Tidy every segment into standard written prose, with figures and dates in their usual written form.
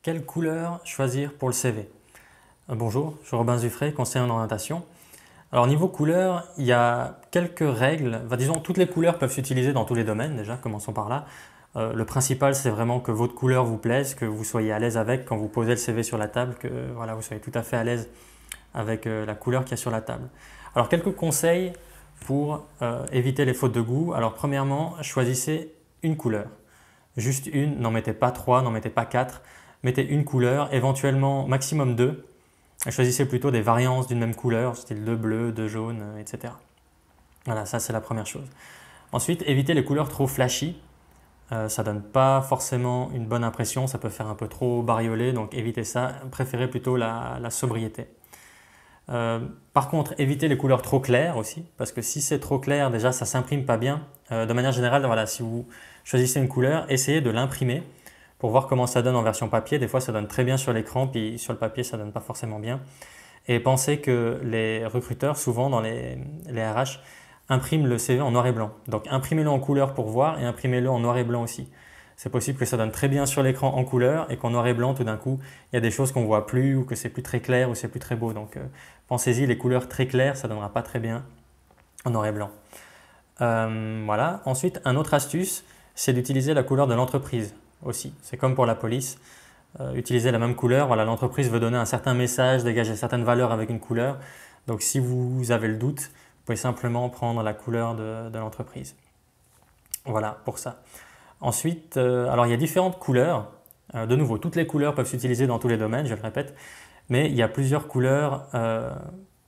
Quelle couleur choisir pour le CV? Bonjour, je suis Robin Zuffray, conseiller en orientation. Alors niveau couleur, il y a quelques règles. Disons, toutes les couleurs peuvent s'utiliser dans tous les domaines déjà, commençons par là. Le principal, c'est vraiment que votre couleur vous plaise, que vous soyez à l'aise avec quand vous posez le CV sur la table, que voilà, vous soyez tout à fait à l'aise avec la couleur qu'il y a sur la table. Alors quelques conseils pour éviter les fautes de goût. Alors premièrement, choisissez une couleur. Juste une, n'en mettez pas trois, n'en mettez pas quatre. Mettez une couleur, éventuellement maximum deux. Choisissez plutôt des variances d'une même couleur, style de bleu, de jaune, etc. Voilà, ça c'est la première chose. Ensuite, évitez les couleurs trop flashy. Ça ne donne pas forcément une bonne impression, ça peut faire un peu trop bariolé, donc évitez ça. Préférez plutôt la sobriété. Par contre, évitez les couleurs trop claires aussi, parce que si c'est trop clair, déjà ça ne s'imprime pas bien. De manière générale, voilà, si vous choisissez une couleur, essayez de l'imprimer pour voir comment ça donne en version papier. Des fois, ça donne très bien sur l'écran, puis sur le papier, ça ne donne pas forcément bien. Et pensez que les recruteurs, souvent dans les RH, impriment le CV en noir et blanc. Donc imprimez-le en couleur pour voir et imprimez-le en noir et blanc aussi. C'est possible que ça donne très bien sur l'écran en couleur et qu'en noir et blanc, tout d'un coup, il y a des choses qu'on ne voit plus ou que c'est plus très clair ou c'est plus très beau. Donc pensez-y, les couleurs très claires, ça ne donnera pas très bien en noir et blanc. Voilà. Ensuite, une autre astuce, c'est d'utiliser la couleur de l'entreprise aussi. C'est comme pour la police. Utiliser la même couleur. Voilà, l'entreprise veut donner un certain message, dégager certaines valeurs avec une couleur. Donc si vous avez le doute, vous pouvez simplement prendre la couleur de l'entreprise. Voilà pour ça. Ensuite, alors il y a différentes couleurs. De nouveau, toutes les couleurs peuvent s'utiliser dans tous les domaines, je le répète. Mais il y a plusieurs couleurs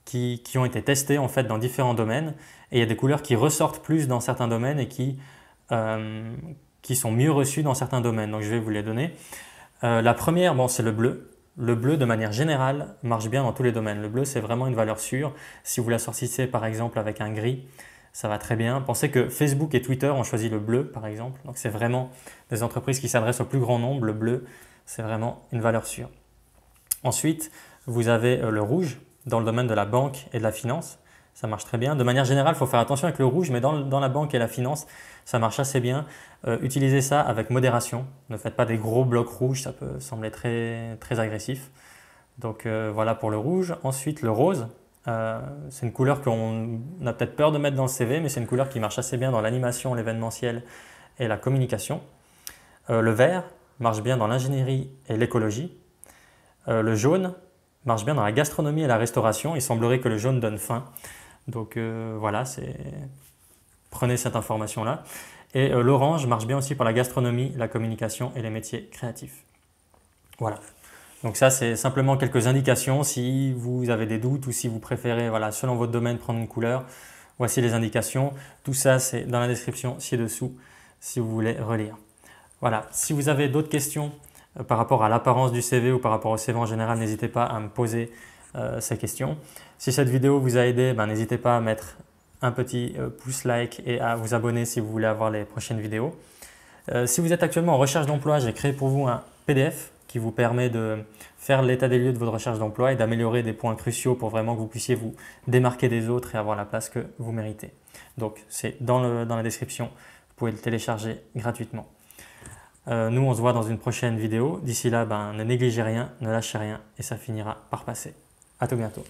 qui ont été testées en fait dans différents domaines. Et il y a des couleurs qui ressortent plus dans certains domaines et qui sont mieux reçues dans certains domaines. Donc je vais vous les donner. La première, bon, c'est le bleu. Le bleu, de manière générale, marche bien dans tous les domaines. Le bleu, c'est vraiment une valeur sûre. Si vous l'assortissez par exemple avec un gris, ça va très bien. Pensez que Facebook et Twitter ont choisi le bleu, par exemple. Donc c'est vraiment des entreprises qui s'adressent au plus grand nombre. Le bleu, c'est vraiment une valeur sûre. Ensuite, vous avez le rouge dans le domaine de la banque et de la finance. Ça marche très bien. De manière générale, il faut faire attention avec le rouge, mais dans la banque et la finance, ça marche assez bien. Utilisez ça avec modération. Ne faites pas des gros blocs rouges, ça peut sembler très, très agressif. Donc voilà pour le rouge. Ensuite, le rose. C'est une couleur qu'on a peut-être peur de mettre dans le CV, mais c'est une couleur qui marche assez bien dans l'animation, l'événementiel et la communication. Le vert marche bien dans l'ingénierie et l'écologie. Le jaune marche bien dans la gastronomie et la restauration. Il semblerait que le jaune donne faim. Donc voilà, prenez cette information-là. Et l'orange marche bien aussi pour la gastronomie, la communication et les métiers créatifs. Voilà. Donc ça, c'est simplement quelques indications. Si vous avez des doutes ou si vous préférez, voilà, selon votre domaine, prendre une couleur, voici les indications. Tout ça, c'est dans la description ci-dessous si vous voulez relire. Voilà. Si vous avez d'autres questions par rapport à l'apparence du CV ou par rapport au CV en général, n'hésitez pas à me poser ces questions. Si cette vidéo vous a aidé, n'hésitez pas à mettre un petit pouce like et à vous abonner si vous voulez avoir les prochaines vidéos. Si vous êtes actuellement en recherche d'emploi, j'ai créé pour vous un PDF qui vous permet de faire l'état des lieux de votre recherche d'emploi et d'améliorer des points cruciaux pour vraiment que vous puissiez vous démarquer des autres et avoir la place que vous méritez. Donc c'est dans la description, vous pouvez le télécharger gratuitement. Nous on se voit dans une prochaine vidéo. D'ici là, ne négligez rien, ne lâchez rien et ça finira par passer. À tout bientôt.